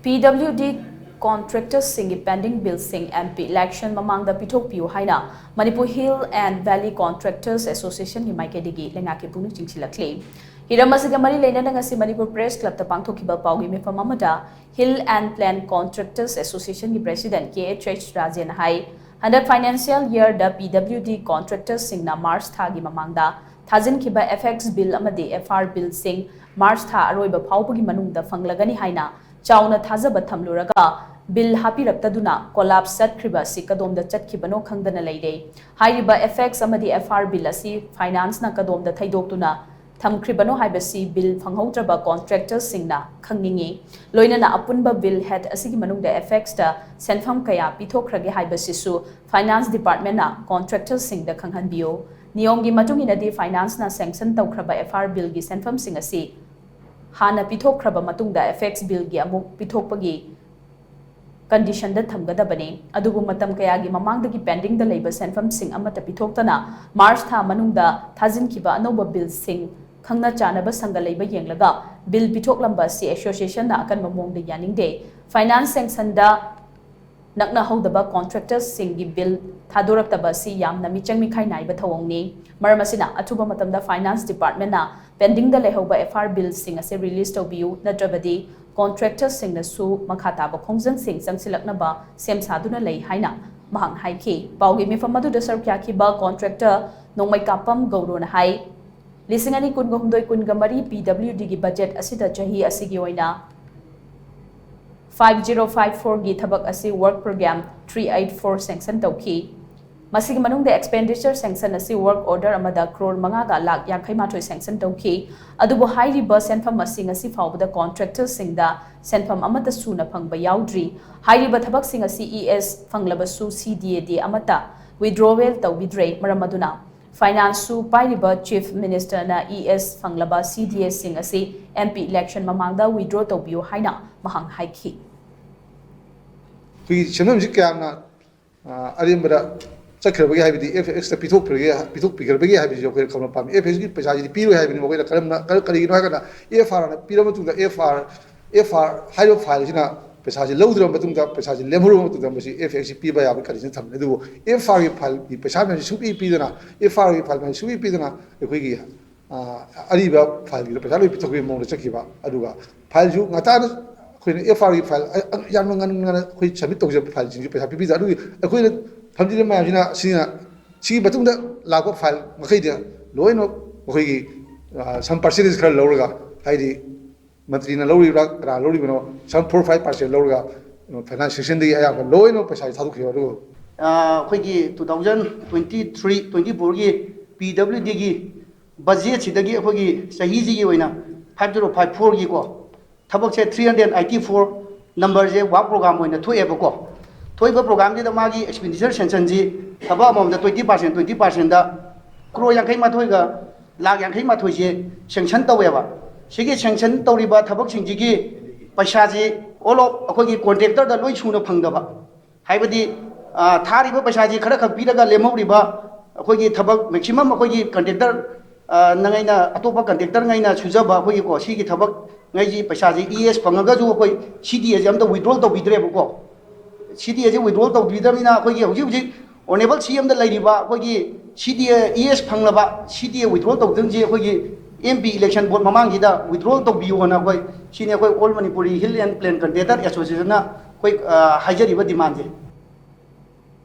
Pwd Contractors Singi pending bill sing MP election Mamangda Pithokpiyu HAINA Manipur Hill and Valley Contractors Association MAIKEIDAGI LEINGAKKI PUKNING CHINGSILLAKLI Hiramasiga mari leina ngasi Manipur Press Club ta pangthokiba pawgi mifam amada Hill and Plan Contractors Association ki President KHH Rajan hai under financial year the Pwd Contractors Singna March thagi mamangda thajin kiba FX bill amadi FR bill sing March tha aroiba phawpagi manungda fanglagani haina chauna thajaba thamluraga bill hapiraktaduna collapse satkriba si kadomda chatkibano khangdana leire hairiba FX amadi FR bill asi finance na kadomda thaidoktuna thamkribano haibasi bill phanghautraba contractors singna khangningi loinana apunba bill head asigi manungda FX ta senfam kaya pithokrage haibasi su finance department na contractors singda khanghanbio niyomgi matungina di finance na sanction tawkraba FR bill gi senfam sing asi hana pithokraba matungda FX bill gi amuk pithokpagi condition da thamgadabani adubu matam kayagi mamangdagi pending da labor senfam sing amata pithoktana March tha manungda thajin kiba anoba bill sing khangna chanaba sanga leiba yenglaga bill pithoklamba si association na akan mamongda yaningde finance sanction da nakna hodaba contractors singi bill thadoraktaba si yamna michang mikhai naiba thawongni maramasina athuba matamda finance department na pending da lehoba FR bill sing ase release tobiu natrabadi contractors sing na su makhata ba khongjang sing changsilaknaba sem saduna lei haina mahang haiki pawgi mifamadu da sarkya ki ba contractor nongmai kapam gauro na hai lisingani kungomdoi kungamari PWD gi budget asida chahi asigi oina 5054 gi thabak asi work program 384 sanction tawki masigi manungda expenditure sanction asi work order amada crore manga ga lakh yankhai mathoi sanction tawki adubu hairi ba senfam asing asi fawbada contractors singda senfam amata suna phangba yaudri hairi ba thabak sing asi ES phanglaba su CDAD amata withdrawal tawbidre maramaduna finance su pairiba chief minister na ES phanglaba CDS sing asi MP election mamangda withdraw tawbiu haina mahang haiki hui chenam ji kyamna arimbara chakrabagi haibidi FX ta pithokpigarbagi haibidi jokher khamna pam FX gi paisa ji piru haibini mogai karamna karigi no hagana FR na pirama tungda FR hairo file jina paisa ji lowdra matungda paisa ji lemhuru matungda masi FX piba yabi karijin thamne du FR gi file gi paisa me supi pidana FR gi file me supi pidana ekoi gi ariba file gi paisa lo pithokbi mongda chakiba aduga file ju ngata FR file yam ngan khoi submit tawje file ji paisa pibi da khoi famjile mayamsina sina si batungda lakwa file makai dia loino khoi gi some percentage khar lawraga haidi mantri na lawri ra lawri bano some 4-5% lawraga finance section di aya loino paisa thadu khiyo ru khoi gi 2023-24 gi PWD gi budget sidagi khoi gi sahi ji gi oina 5054 gi ko thabak se 384 number je work program oina thoeba ko thoiba program je da magi expenditure sanction ji thaba amom da 20% da crore yankai ma thoiga lakh yankai ma thoi je sanction taweba sigi sanction tawriba thabak sing ji gi paisa ji all of akoi gi contractor da loi suna phangdaba haibadi thariba paisa ji khara khak piraga lemhoriba akoi gi thabak maximum akoi gi contractor nangaina atopa contractor ngaina sujaba akoi gi ko sigi thabak ngai ji paisa ji ES phangaga ju akoi CDA ji amda withdraw tawbidre ko CDA ji withdraw tawbidramina akoi gi hoji honorable CM da lairiba akoi gi CDA ES phanglaba CDA withdraw tawdang ji akoi gi MP election board mamang gi da withdraw tawbiu hona akoi sine akoi all Manipuri Hill and Plain Contractor Association na akoi hajariba demand ji